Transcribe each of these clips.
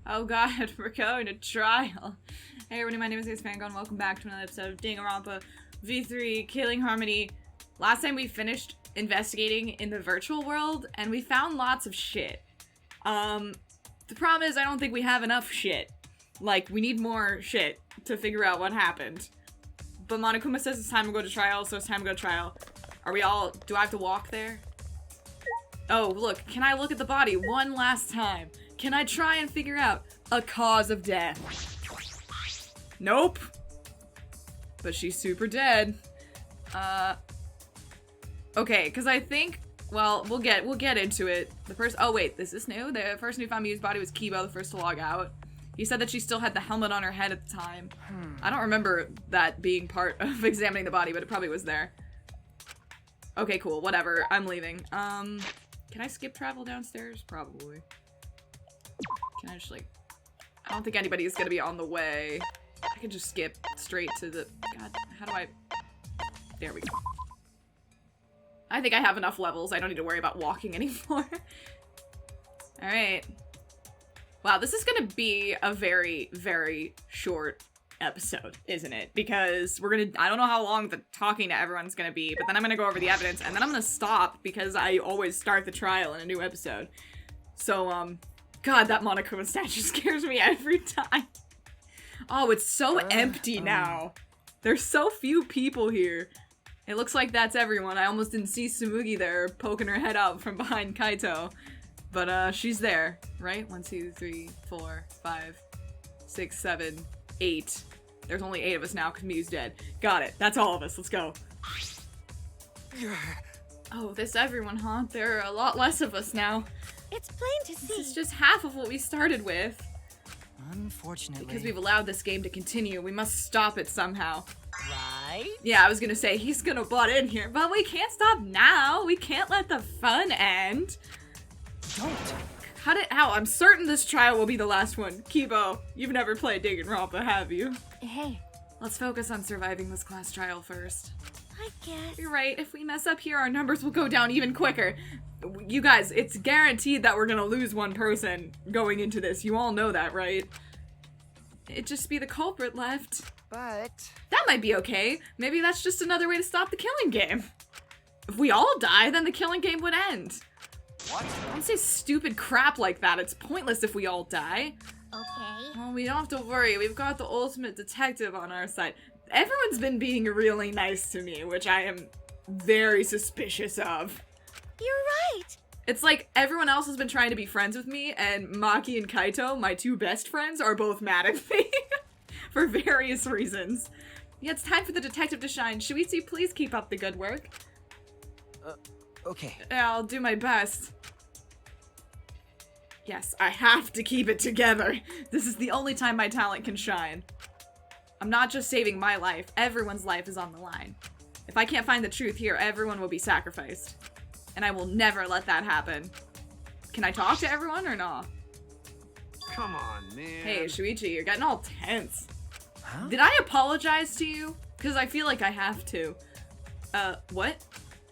Oh god, we're going to trial. Hey everybody, my name is AceFangirl and welcome back to another episode of Danganronpa V3 Killing Harmony. Last time we finished investigating in the virtual world and we found lots of shit. The problem is I don't think we have enough shit. Like, we need more shit to figure out what happened. But Monokuma says it's time to go to trial, so it's time to go to trial. Are we all... do I have to walk there? Oh, look, can I look at the body one last time? Can I try and figure out a cause of death? Nope. But she's super dead. Okay, because I think... well, we'll get into it. The first... oh, wait, is this new? The person who found Miu's body was Kibo, the first to log out. He said that she still had the helmet on her head at the time. I don't remember that being part of examining the body, but it probably was there. Okay, cool. Whatever. I'm leaving. Can I skip travel downstairs? Probably. Can I just, like... I don't think anybody is gonna be on the way. I can just skip straight to the... god, how do I... there we go. I think I have enough levels. I don't need to worry about walking anymore. Alright. Wow, this is gonna be a very, very short episode, isn't it? Because we're gonna... I don't know how long the talking to everyone's gonna be, but then I'm gonna go over the evidence, and then I'm gonna stop because I always start the trial in a new episode. So, god, that Monokuma statue scares me every time. Oh, it's so empty now. There's so few people here. It looks like that's everyone. I almost didn't see Tsumugi there poking her head out from behind Kaito. But, she's there, right? 1, 2, 3, 4, 5, 6, 7, 8. There's only 8 of us now because Miu's dead. Got it. That's all of us. Let's go. Oh, this everyone, huh? There are a lot less of us now. It's plain to see. This is just half of what we started with. Unfortunately. Because we've allowed this game to continue, we must stop it somehow. Right? Yeah, I was gonna say, he's gonna butt in here, but we can't stop now. We can't let the fun end. Don't. Cut it out. I'm certain this trial will be the last one. Kibo, you've never played Danganronpa, have you? Hey. Let's focus on surviving this class trial first. I guess. You're right. If we mess up here, our numbers will go down even quicker. You guys, it's guaranteed that we're gonna lose one person going into this. You all know that, right? It'd just be the culprit left. But... that might be okay. Maybe that's just another way to stop the killing game. If we all die, then the killing game would end. what? Don't say stupid crap like that. It's pointless if we all die. Okay. Well, we don't have to worry. We've got the ultimate detective on our side. Everyone's been being really nice to me, which I am very suspicious of. You're right. It's like everyone else has been trying to be friends with me, and Maki and Kaito, my two best friends, are both mad at me. For various reasons. Yeah, it's time for the detective to shine. Shuichi, please keep up the good work. Okay. Yeah, I'll do my best. Yes, I have to keep it together. This is the only time my talent can shine. I'm not just saving my life. Everyone's life is on the line. If I can't find the truth here, everyone will be sacrificed. And I will never let that happen. Can I talk to everyone or not? Come on, man. Hey, Shuichi, you're getting all tense. Huh? Did I apologize to you? Because I feel like I have to. What?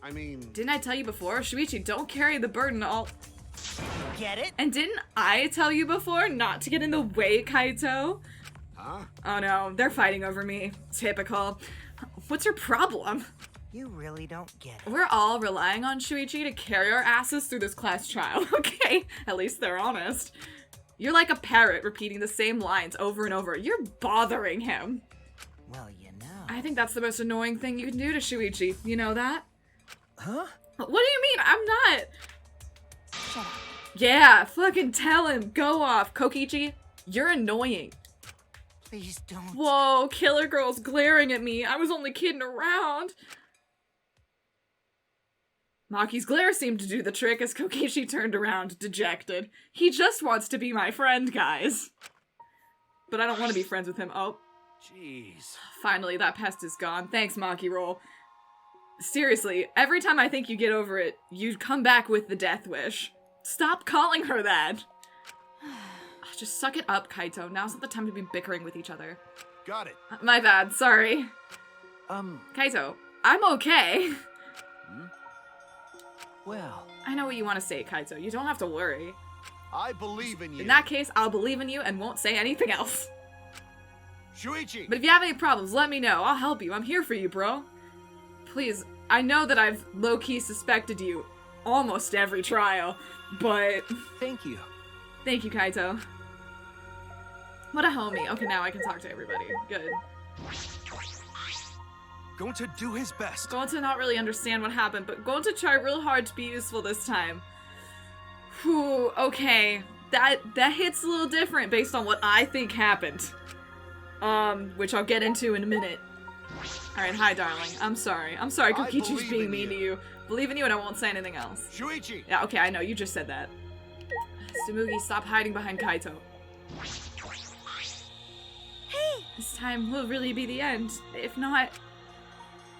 I mean, Didn't I tell you before? Shuichi, don't carry the burden all- Get it? and didn't I tell you before not to get in the way, Kaito? huh? Oh no, they're fighting over me. Typical. What's your problem? You really don't get it. We're all relying on Shuichi to carry our asses through this class trial, okay? At least they're honest. You're like a parrot repeating the same lines over and over. You're bothering him. Well, you know. I think that's the most annoying thing you can do to Shuichi. You know that? Huh? What do you mean? I'm not. Shut up. Yeah, fucking tell him. Go off. Kokichi, you're annoying. Please don't. Whoa, Killer Girl's glaring at me. I was only kidding around. Maki's glare seemed to do the trick as Kokichi turned around, dejected. He just wants to be my friend, guys. But I don't want to be friends with him. Oh, Jeez. finally, that pest is gone. Thanks, Maki Roll. Seriously, every time I think you get over it, you come back with the death wish. Stop calling her that. Just suck it up, Kaito. Now's not the time to be bickering with each other. Got it. My bad, sorry. Um, Kaito, I'm okay. well, I know what you want to say, Kaito. You don't have to worry. I believe in you. In that case, I'll believe in you and won't say anything else. Shuichi! But if you have any problems, let me know. I'll help you. I'm here for you, bro. Please, I know that I've low-key suspected you almost every trial, but... Thank you. Thank you, Kaito. What a homie. Okay, now I can talk to everybody. Good. Going to do his best. Going to not really understand what happened, but going to try real hard to be useful this time. Whew, okay. That hits a little different based on what I think happened. Which I'll get into in a minute. Alright, hi, darling. I'm sorry. I'm sorry Kokichi's believe being in mean to you. you. Believe in you and I won't say anything else. Shuichi! Yeah, okay, I know. You just said that. Tsumugi, stop hiding behind Kaito. Hey! This time will really be the end. If not...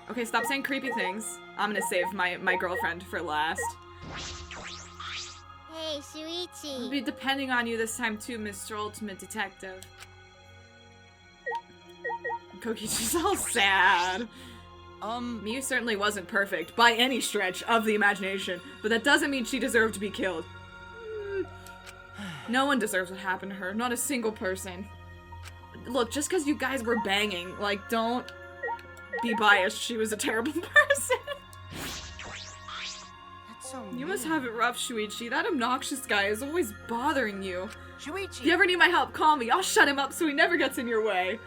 Okay, stop saying creepy things. I'm gonna save my girlfriend for last. Hey, I'll Shuichi. be depending on you this time too, Mr. Ultimate Detective. Kokichi's all sad. Miu certainly wasn't perfect, by any stretch of the imagination, but that doesn't mean she deserved to be killed. No one deserves what happened to her, not a single person. Look, just because you guys were banging, like, don't be biased, she was a terrible person. That's so You mean. must have it rough, Shuichi. That obnoxious guy is always bothering you. Shuichi! If you ever need my help, call me. I'll shut him up so he never gets in your way.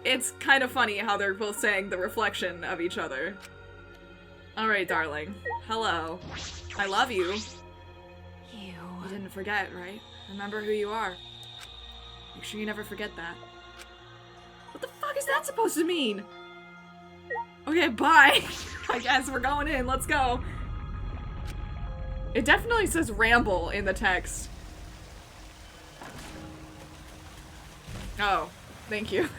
It's kind of funny how they're both saying the reflection of each other. Alright, darling. Hello. I love you. You. You didn't forget, right? Remember who you are. Make sure you never forget that. What the fuck is that supposed to mean? Okay, bye. I guess we're going in. Let's go. It definitely says ramble in the text. Oh, thank you.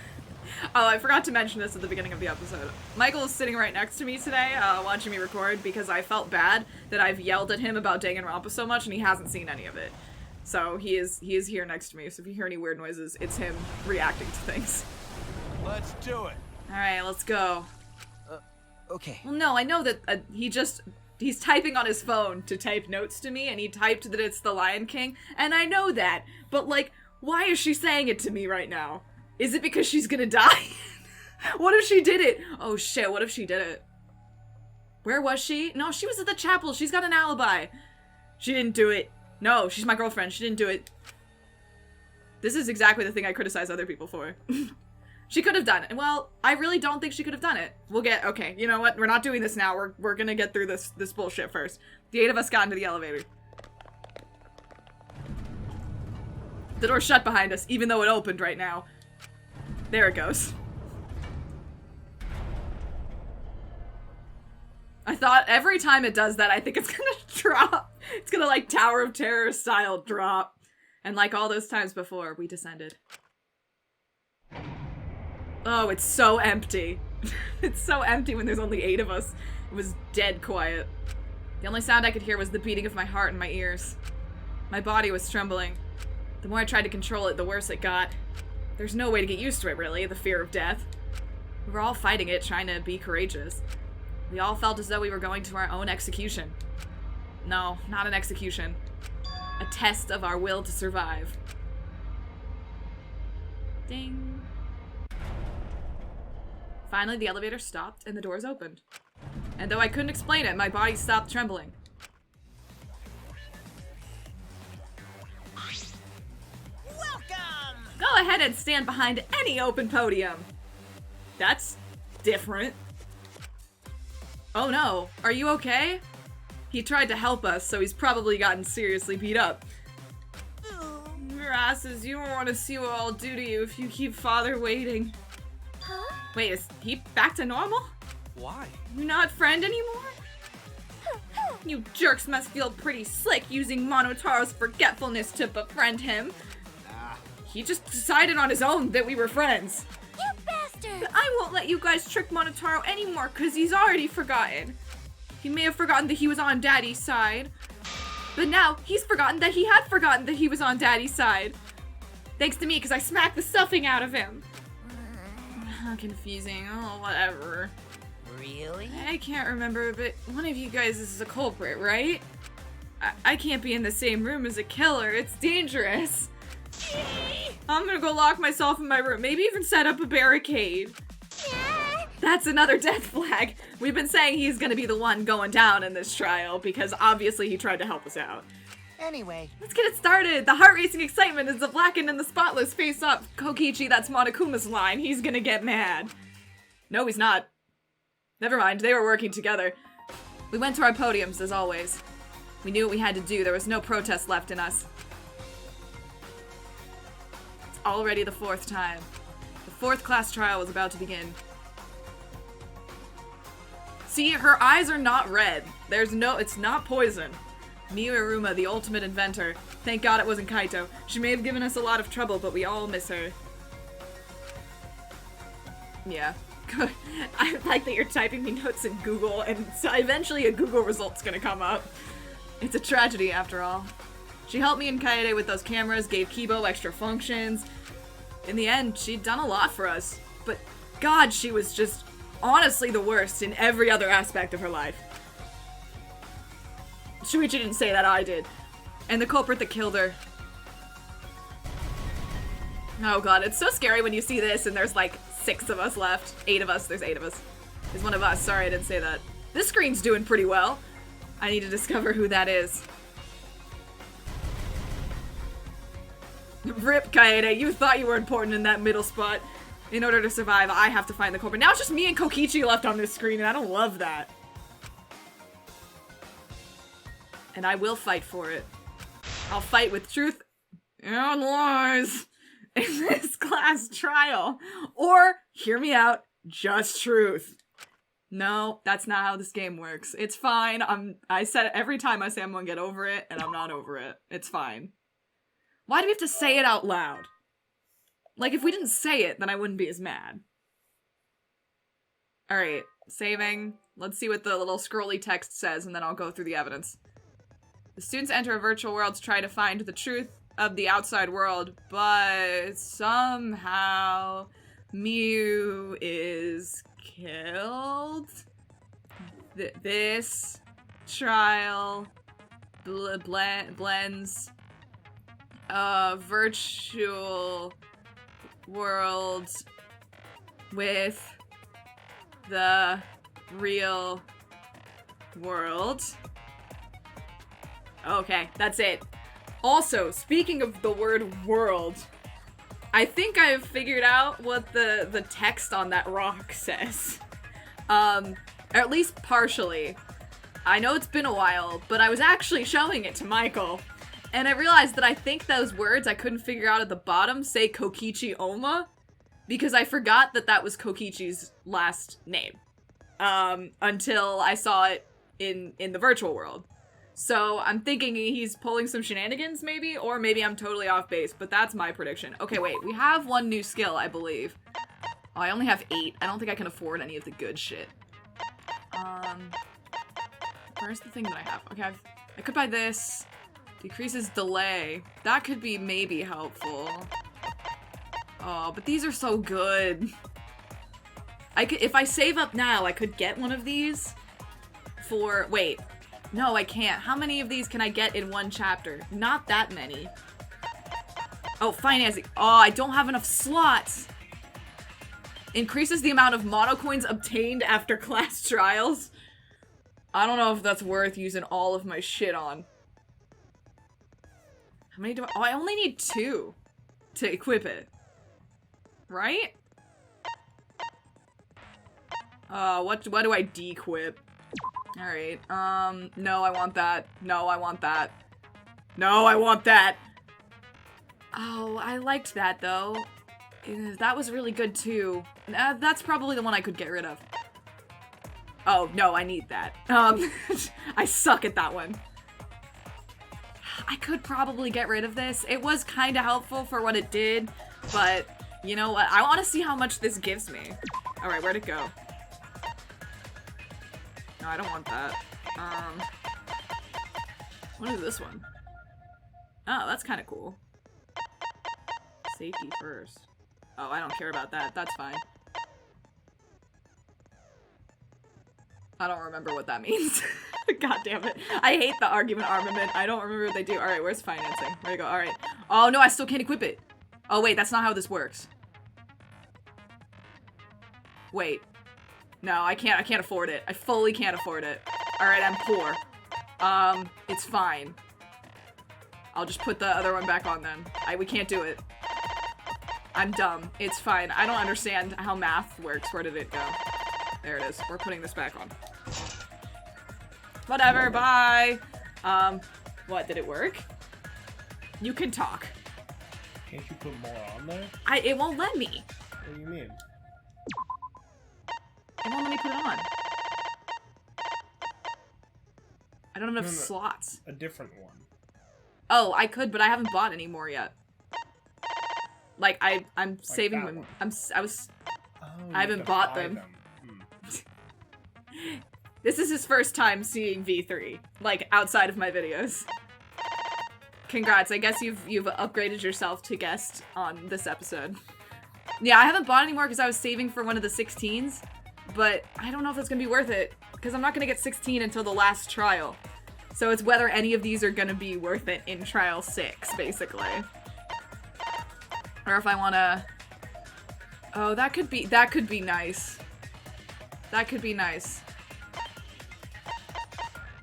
Oh, I forgot to mention this at the beginning of the episode. Michael is sitting right next to me today, watching me record, because I felt bad that I've yelled at him about Danganronpa so much and he hasn't seen any of it. So he is here next to me, so if you hear any weird noises, it's him reacting to things. Let's do it. Alright, let's go. Okay. Well, no, I know that he's typing on his phone to type notes to me, and he typed that it's the Lion King, and I know that, but, like, why is she saying it to me right now? Is it because she's gonna die? What if she did it? Oh shit, what if she did it? Where was she? No, she was at the chapel. She's got an alibi. She didn't do it. No, she's my girlfriend. She didn't do it. This is exactly the thing I criticize other people for. She could have done it. Well, I really don't think she could have done it. Okay, you know what? We're not doing this now. We're gonna get through this bullshit first. The 8 of us got into the elevator. The door's shut behind us, even though it opened right now. There it goes. I thought every time it does that, I think it's gonna drop. It's gonna, like, Tower of Terror style drop. And like all those times before, we descended. Oh, it's so empty. It's so empty when there's only 8 of us. It was dead quiet. The only sound I could hear was the beating of my heart in my ears. My body was trembling. The more I tried to control it, the worse it got. There's no way to get used to it, really, the fear of death. We were all fighting it, trying to be courageous. We all felt as though we were going to our own execution. No, not an execution. A test of our will to survive. Ding. Finally, the elevator stopped and the doors opened. And though I couldn't explain it, my body stopped trembling. Welcome! Go ahead and stand behind any open podium. That's different. Oh no, are you okay? He tried to help us, so he's probably gotten seriously beat up. Your asses, you don't want to see what I'll do to you if you keep father waiting. Huh? Wait, is he back to normal? Why? You're not friend anymore? You jerks must feel pretty slick using Monotaro's forgetfulness to befriend him. Nah. He just decided on his own that we were friends. You bastard! But I won't let you guys trick Monotaro anymore, because he's already forgotten. He may have forgotten that he was on Daddy's side. But now, he's forgotten that he had forgotten that he was on Daddy's side. Thanks to me, because I smacked the stuffing out of him. Confusing. Oh, whatever. Really? I can't remember, but one of you guys is a culprit, right? I can't be in the same room as a killer. It's dangerous. I'm gonna go lock myself in my room. Maybe even set up a barricade. That's another death flag. We've been saying he's gonna be the one going down in this trial because obviously he tried to help us out. Anyway. Let's get it started. The heart-racing excitement as the blackened and the spotless face up. Kokichi, that's Monokuma's line. He's gonna get mad. No, he's not. Never mind, they were working together. We went to our podiums, as always. We knew what we had to do. There was no protest left in us. It's already the 4th time. The 4th class trial was about to begin. See, her eyes are not red. It's not poison. Miu Iruma, the ultimate inventor. Thank God it wasn't Kaito. She may have given us a lot of trouble, but we all miss her. Yeah. Good. I like that you're typing me notes in Google, and so eventually a Google result's gonna come up. It's a tragedy, after all. She helped me and Kaede with those cameras, gave Kibo extra functions. In the end, she'd done a lot for us. But God, she was just honestly the worst in every other aspect of her life. Shuichi didn't say that, I did. And the culprit that killed her. Oh God, it's so scary when you see this and there's like 6 of us left. 8 of us, there's 8 of us. There's 1 of us, sorry I didn't say that. This screen's doing pretty well. I need to discover who that is. Rip, Kaede, you thought you were important in that middle spot. In order to survive, I have to find the culprit. Now it's just me and Kokichi left on this screen, and I don't love that. And I will fight for it. I'll fight with truth and lies in this class trial. Or, hear me out, just truth. No, that's not how this game works. It's fine. I said it every time I say I'm gonna get over it, and I'm not over it. It's fine. Why do we have to say it out loud? Like, if we didn't say it, then I wouldn't be as mad. Alright, saving. Let's see what the little scrolly text says, and then I'll go through the evidence. The students enter a virtual world to try to find the truth of the outside world, but somehow Miu is killed. This trial blends virtual world with the real world. Okay, that's it. Also, speaking of the word world, I think I've figured out what the text on that rock says. Or at least partially. I know it's been a while, but I was actually showing it to Michael, and I realized that I think those words I couldn't figure out at the bottom say Kokichi Oma, because I forgot that that was Kokichi's last name. Until I saw it in the virtual world. So I'm thinking he's pulling some shenanigans, maybe? Or maybe I'm totally off base, but that's my prediction. Okay, wait, we have 1 new skill, I believe. Oh, I only have 8. I don't think I can afford any of the good shit. Where's the thing that I have? Okay, I could buy this. Decreases delay. That could be maybe helpful. Oh, but these are so good. If I save up now, I could get one of these for, wait. No, I can't. How many of these can I get in 1 chapter? Not that many. Oh, financing. Oh, I don't have enough slots. Increases the amount of monocoins obtained after class trials. I don't know if that's worth using all of my shit on. How many do I... Oh, I only need 2 to equip it. Right? What do I de-equip? Alright, no, I want that. No, I want that. No, I want that! Oh, I liked that, though. That was really good, too. That's probably the one I could get rid of. Oh, no, I need that. I suck at that one. I could probably get rid of this. It was kinda helpful for what it did, but you know what? I want to see how much this gives me. Alright, where'd it go? No, I don't want that. What is this one? Oh, that's kind of cool. Safety first. Oh, I don't care about that. That's fine. I don't remember what that means. God damn it. I hate the argument armament. I don't remember what they do. Alright, where's financing? Where'd it go? Alright. Oh no, I still can't equip it. Oh wait, that's not how this works. Wait. No, I can't afford it. I fully can't afford it. Alright, I'm poor. It's fine. I'll just put the other one back on then. We can't do it. I'm dumb. It's fine. I don't understand how math works. Where did it go? There it is. We're putting this back on. Whatever, bye! What, did it work? You can talk. Can't you put more on there? It won't let me. What do you mean? It won't let me put it on. I don't have enough No. slots. A different one. Oh, I could, but I haven't bought any more yet. Like, I'm saving that them. one. I was... Oh, I haven't you have to bought buy them. Hmm. This is his first time seeing V3. Like, outside of my videos. Congrats, I guess you've upgraded yourself to guest on this episode. Yeah, I haven't bought any more because I was saving for one of the 16s, but I don't know if it's gonna be worth it, because I'm not gonna get 16 until the last trial. So it's whether any of these are gonna be worth it in trial 6, basically. Or if I wanna... Oh, that could be nice. That could be nice.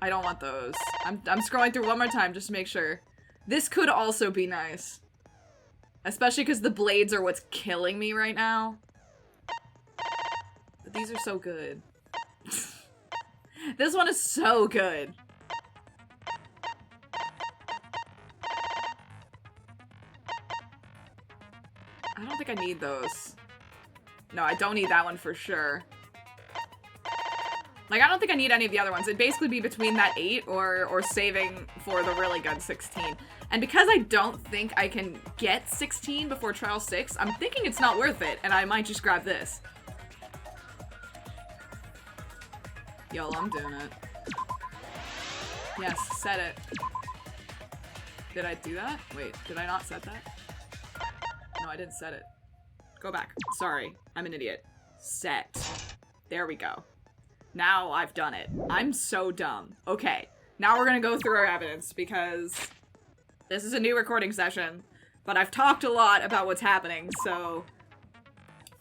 I don't want those. I'm scrolling through one more time just to make sure. This could also be nice. Especially because the blades are what's killing me right now. But these are so good. This one is so good. I don't think I need those. No, I don't need that one for sure. Like, I don't think I need any of the other ones. It'd basically be between that 8 or saving for the really good 16. And because I don't think I can get 16 before trial 6, I'm thinking it's not worth it, and I might just grab this. Yo, I'm doing it. Yes, set it. Did I do that? Wait, did I not set that? No, I didn't set it. Go back. Sorry, I'm an idiot. Set. There we go. Now I've done it. I'm so dumb. Okay, now we're gonna go through our evidence because this is a new recording session, but I've talked a lot about what's happening, so...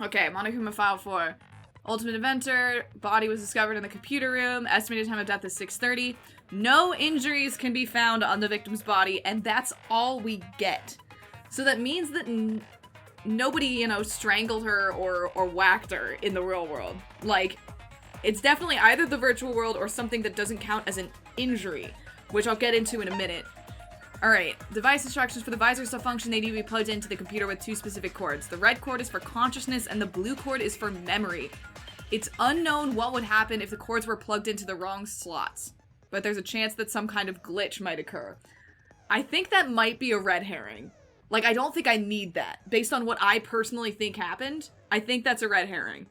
Okay, Monokuma File 4. Ultimate Inventor, body was discovered in the computer room, estimated time of death is 6:30. No injuries can be found on the victim's body, and that's all we get. So that means that nobody, you know, strangled her or whacked her in the real world. Like, it's definitely either the virtual world or something that doesn't count as an injury, which I'll get into in a minute. Alright, device instructions for the visors to function, they need to be plugged into the computer with 2 specific cords. The red cord is for consciousness and the blue cord is for memory. It's unknown what would happen if the cords were plugged into the wrong slots, but there's a chance that some kind of glitch might occur. I think that might be a red herring. Like, I don't think I need that. Based on what I personally think happened, I think that's a red herring.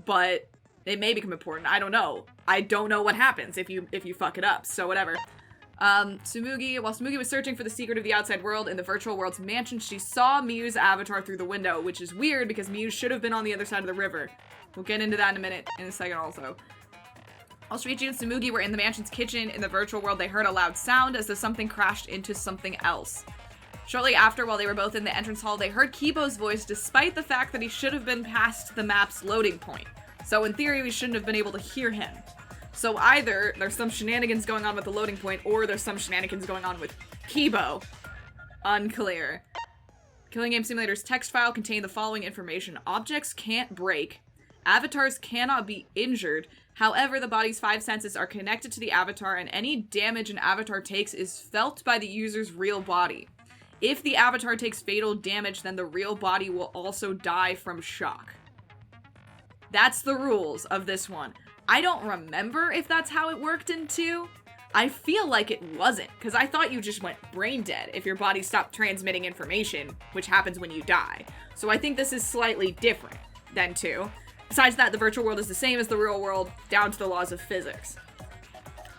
But it may become important. I don't know. I don't know what happens if you fuck it up, so whatever. Tsumugi, while Tsumugi was searching for the secret of the outside world in the virtual world's mansion, she saw Miu's avatar through the window, which is weird because Miu should have been on the other side of the river. We'll get into that in a second also. While Shuichi and Tsumugi were in the mansion's kitchen in the virtual world, they heard a loud sound as though something crashed into something else. Shortly after, while they were both in the entrance hall, they heard Kibo's voice despite the fact that he should have been past the map's loading point. So in theory, we shouldn't have been able to hear him. So either there's some shenanigans going on with the loading point, or there's some shenanigans going on with Kibo. Unclear. Killing Game Simulator's text file contained the following information. Objects can't break. Avatars cannot be injured. However, the body's 5 senses are connected to the avatar, and any damage an avatar takes is felt by the user's real body. If the avatar takes fatal damage, then the real body will also die from shock. That's the rules of this one. I don't remember if that's how it worked in 2. I feel like it wasn't, because I thought you just went brain dead if your body stopped transmitting information, which happens when you die. So I think this is slightly different than 2. Besides that, the virtual world is the same as the real world, down to the laws of physics.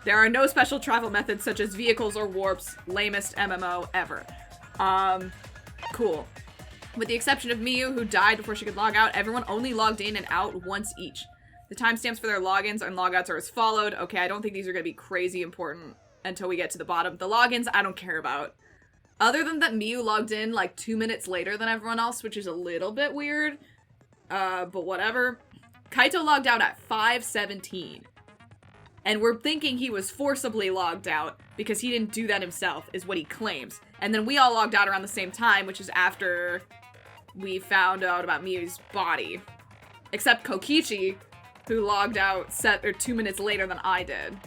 There are no special travel methods such as vehicles or warps, lamest MMO ever. Cool. With the exception of Miu, who died before she could log out, everyone only logged in and out once each. The timestamps for their logins and logouts are as followed. Okay, I don't think these are going to be crazy important until we get to the bottom. The logins, I don't care about. Other than that Miyu logged in like 2 minutes later than everyone else, which is a little bit weird. But whatever. Kaito logged out at 5:17. And we're thinking he was forcibly logged out because he didn't do that himself, is what he claims. And then we all logged out around the same time, which is after we found out about Miyu's body. Except Kokichi, who logged out 2 minutes later than I did.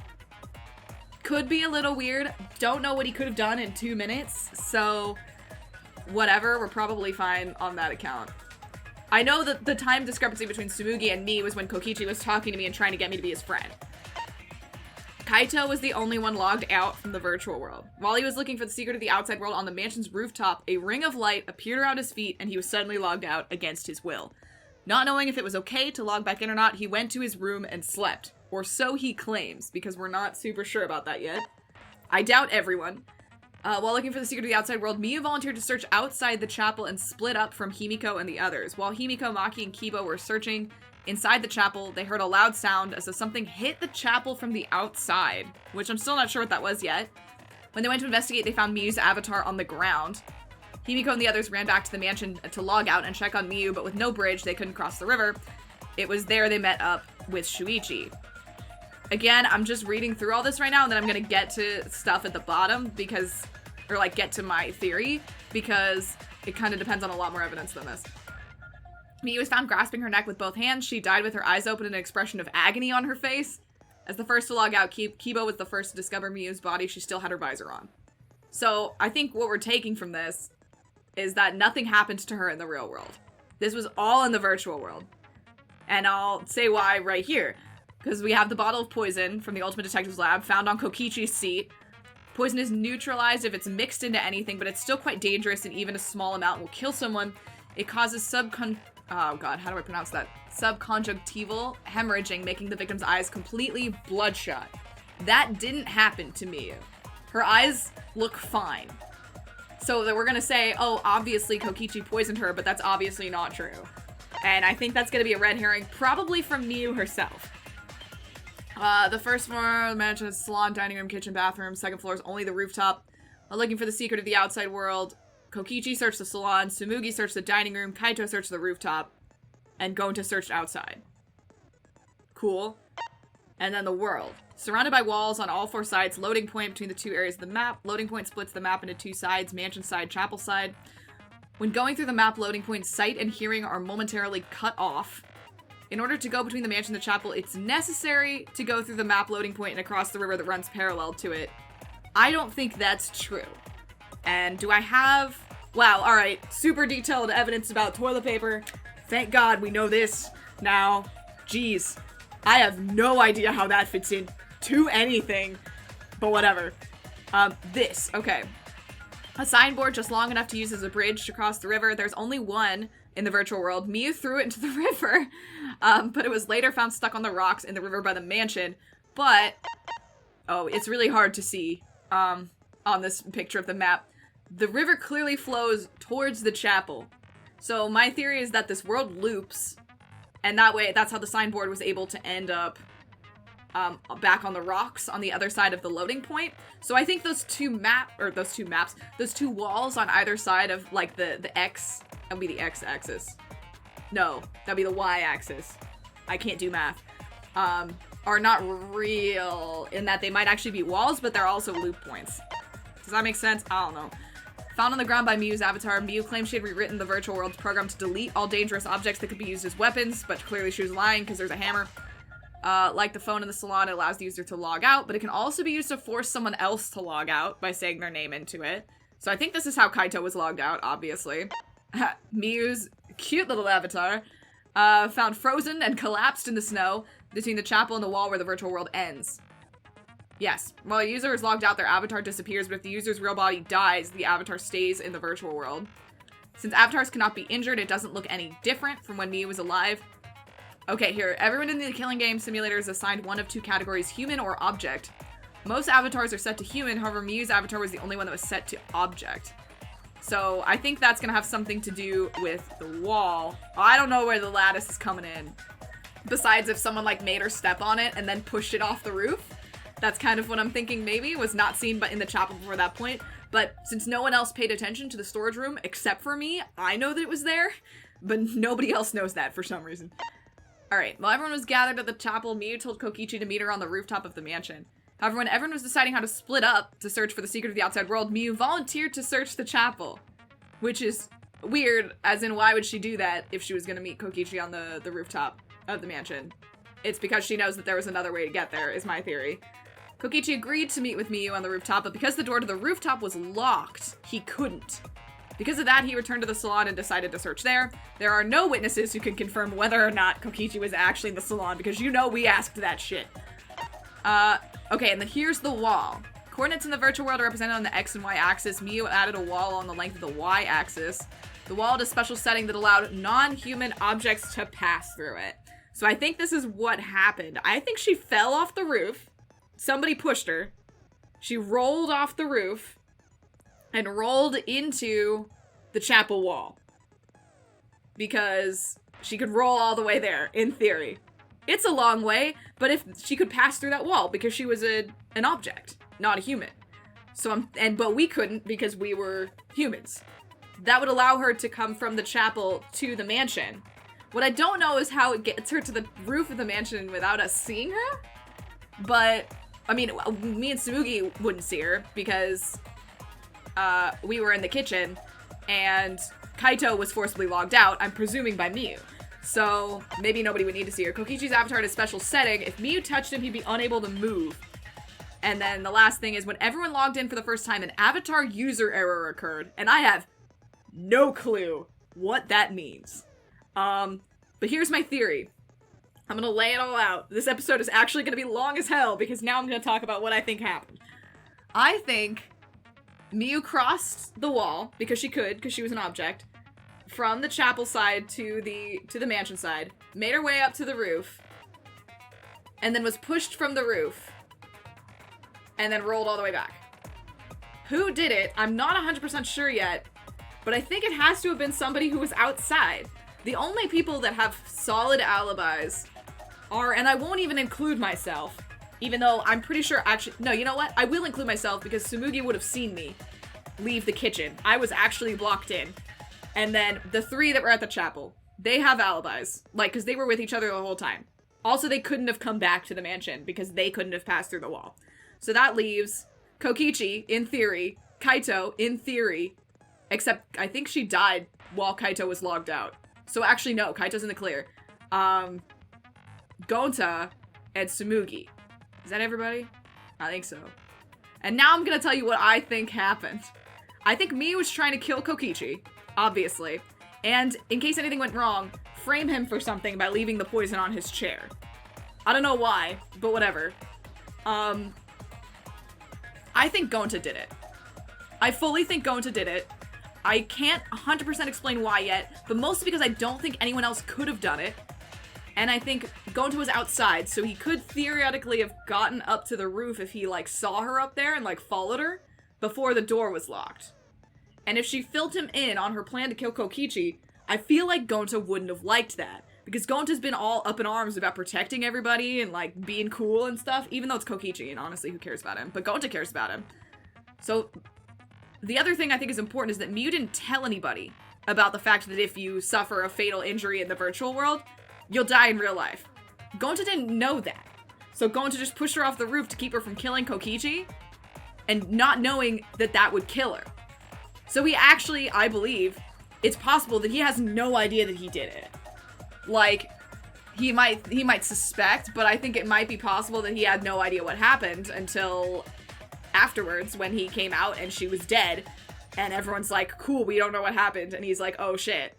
Could be a little weird. Don't know what he could have done in 2 minutes, so whatever, we're probably fine on that account. I know that the time discrepancy between Tsumugi and me was when Kokichi was talking to me and trying to get me to be his friend. Kaito was the only one logged out from the virtual world. While he was looking for the secret of the outside world on the mansion's rooftop, a ring of light appeared around his feet and he was suddenly logged out against his will. Not knowing if it was okay to log back in or not, he went to his room and slept. Or so he claims, because we're not super sure about that yet. I doubt everyone. While looking for the secret of the outside world, Miyu volunteered to search outside the chapel and split up from Himiko and the others. While Himiko, Maki, and Kiba were searching inside the chapel, they heard a loud sound as if something hit the chapel from the outside, which I'm still not sure what that was yet. When they went to investigate, they found Miyu's avatar on the ground. Himiko and the others ran back to the mansion to log out and check on Miyu, but with no bridge, they couldn't cross the river. It was there they met up with Shuichi. Again, I'm just reading through all this right now, and then I'm gonna get to stuff at the bottom because, or like get to my theory, because it kind of depends on a lot more evidence than this. Miyu was found grasping her neck with both hands. She died with her eyes open and an expression of agony on her face. As the first to log out, Kiba was the first to discover Miyu's body. She still had her visor on. So I think what we're taking from this is that nothing happened to her in the real world. This was all in the virtual world. And I'll say why right here. Because we have the bottle of poison from the Ultimate Detective's lab found on Kokichi's seat. Poison is neutralized if it's mixed into anything, but it's still quite dangerous, and even a small amount will kill someone. It causes subconjunctival hemorrhaging, making the victim's eyes completely bloodshot. That didn't happen to Miyu. Her eyes look fine. So that we're gonna say, oh, obviously Kokichi poisoned her, but that's obviously not true. And I think that's gonna be a red herring, probably from Miyu herself. The first floor, the mansion has salon, dining room, kitchen, bathroom. Second floor is only the rooftop. While looking for the secret of the outside world, Kokichi searched the salon, Tsumugi searched the dining room, Kaito searched the rooftop, and Gonta searched outside. Cool. And then the world. Surrounded by walls on all four sides, loading point between the two areas of the map. Loading point splits the map into two sides, mansion side, chapel side. When going through the map, loading point, sight and hearing are momentarily cut off. In order to go between the mansion and the chapel, it's necessary to go through the map loading point and across the river that runs parallel to it. I don't think that's true. And do I have... Wow, alright, super detailed evidence about toilet paper. Thank God we know this now. Jeez, I have no idea how that fits in to anything, but whatever. Okay. A signboard just long enough to use as a bridge to cross the river. There's only one in the virtual world. Miyu threw it into the river, but it was later found stuck on the rocks in the river by the mansion. But, oh, it's really hard to see on this picture of the map. The river clearly flows towards the chapel. So my theory is that this world loops, and that way, that's how the signboard was able to end up back on the rocks on the other side of the loading point. So I think those two walls on either side of like the X, that would be the X-axis. No, that'd be the Y-axis. I can't do math. Are not real in that they might actually be walls, but they're also loop points. Does that make sense? I don't know. Found on the ground by Miyu's avatar, Miyu claimed she had rewritten the virtual world's program to delete all dangerous objects that could be used as weapons, but clearly she was lying because there's a hammer. Like the phone in the salon, it allows the user to log out, but it can also be used to force someone else to log out by saying their name into it. So I think this is how Kaito was logged out, obviously. Miyu's cute little avatar found frozen and collapsed in the snow between the chapel and the wall where the virtual world ends. Yes, while a user is logged out, their avatar disappears, but if the user's real body dies, the avatar stays in the virtual world. Since avatars cannot be injured, it doesn't look any different from when Miyu was alive. Okay, here, everyone in the Killing Game simulator is assigned one of two categories, human or object. Most avatars are set to human, however, Miyu's avatar was the only one that was set to object. So I think that's gonna have something to do with the wall. I don't know where the lattice is coming in. besides if someone like made her step on it and then pushed it off the roof. That's kind of what I'm thinking maybe, was not seen but in the chapel before that point. But since no one else paid attention to the storage room except for me, I know that it was there, but nobody else knows that for some reason. Alright, while everyone was gathered at the chapel, Miyu told Kokichi to meet her on the rooftop of the mansion. However, when everyone was deciding how to split up to search for the secret of the outside world, Miyu volunteered to search the chapel. Which is weird, as in why would she do that if she was gonna meet Kokichi on the rooftop of the mansion? It's because she knows that there was another way to get there, is my theory. Kokichi agreed to meet with Miyu on the rooftop, but because the door to the rooftop was locked, he couldn't. Because of that, he returned to the salon and decided to search there. There are no witnesses who can confirm whether or not Kokichi was actually in the salon, because you know we asked that shit. Okay, and then here's the wall. Coordinates in the virtual world are represented on the X and Y axis. Miyu added a wall on the length of the Y axis. The wall had a special setting that allowed non-human objects to pass through it. So I think this is what happened. I think she fell off the roof. Somebody pushed her. She rolled off the roof and rolled into the chapel wall. Because she could roll all the way there, in theory. It's a long way, but if she could pass through that wall because she was an object, not a human. So but we couldn't because we were humans. That would allow her to come from the chapel to the mansion. What I don't know is how it gets her to the roof of the mansion without us seeing her. But, I mean, me and Tsumugi wouldn't see her because we were in the kitchen and Kaito was forcibly logged out, I'm presuming by Miyu. So, maybe nobody would need to see her. Kokichi's avatar had a special setting. If Miyu touched him, he'd be unable to move. And then the last thing is when everyone logged in for the first time, an avatar user error occurred. And I have no clue what that means. But here's my theory. I'm gonna lay it all out. This episode is actually gonna be long as hell because now I'm gonna talk about what I think happened. I think Miyu crossed the wall, because she could, because she was an object, from the chapel side to the mansion side, made her way up to the roof, and then was pushed from the roof, and then rolled all the way back. Who did it? I'm not 100% sure yet, but I think it has to have been somebody who was outside. The only people that have solid alibis are, and I won't even include myself, even though I'm pretty sure actually, no, you know what? I will include myself because Tsumugi would have seen me leave the kitchen. I was actually blocked in. And then the three that were at the chapel, they have alibis, like, because they were with each other the whole time. Also, they couldn't have come back to the mansion because they couldn't have passed through the wall. So that leaves Kokichi, in theory, Kaito, in theory, except I think she died while Kaito was logged out. So actually, no, Kaito's in the clear. Gonta, and Tsumugi. Is that everybody? I think so. And now I'm gonna tell you what I think happened. I think Miyu was trying to kill Kokichi, obviously. And in case anything went wrong, frame him for something by leaving the poison on his chair. I don't know why, but whatever. I think Gonta did it. I fully think Gonta did it. I can't 100% explain why yet, but mostly because I don't think anyone else could have done it. And I think Gonta was outside, so he could theoretically have gotten up to the roof if he, like, saw her up there and, like, followed her before the door was locked. And if she filled him in on her plan to kill Kokichi, I feel like Gonta wouldn't have liked that. Because Gonta's been all up in arms about protecting everybody and, like, being cool and stuff, even though it's Kokichi, and honestly, who cares about him? But Gonta cares about him. So, the other thing I think is important is that Miyu didn't tell anybody about the fact that if you suffer a fatal injury in the virtual world, you'll die in real life. Gonta didn't know that. So Gonta just pushed her off the roof to keep her from killing Kokichi, and not knowing that that would kill her. So he actually, I believe, it's possible that he has no idea that he did it. Like, he might suspect, but I think it might be possible that he had no idea what happened until afterwards when he came out and she was dead, and everyone's like, cool, we don't know what happened, and he's like, oh shit.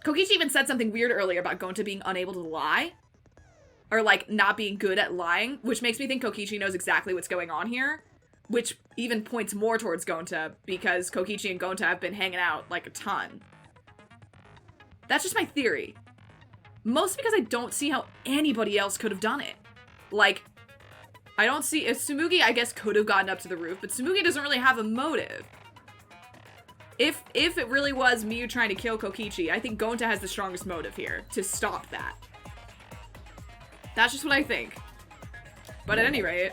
Kokichi even said something weird earlier about Gonta being unable to lie, or like not being good at lying, which makes me think Kokichi knows exactly what's going on here, which even points more towards Gonta, because Kokichi and Gonta have been hanging out like a ton. That's just my theory. Mostly because I don't see how anybody else could have done it. Like, I don't see, if Tsumugi, I guess, could have gotten up to the roof, but Tsumugi doesn't really have a motive. If it really was Miyu trying to kill Kokichi, I think Gonta has the strongest motive here to stop that. That's just what I think. But at any rate,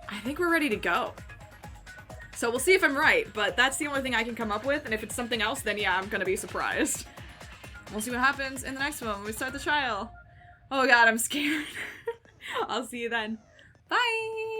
I think we're ready to go. So we'll see if I'm right, but that's the only thing I can come up with, and if it's something else, then yeah, I'm gonna be surprised. We'll see what happens in the next one when we start the trial. Oh god, I'm scared. I'll see you then. Bye!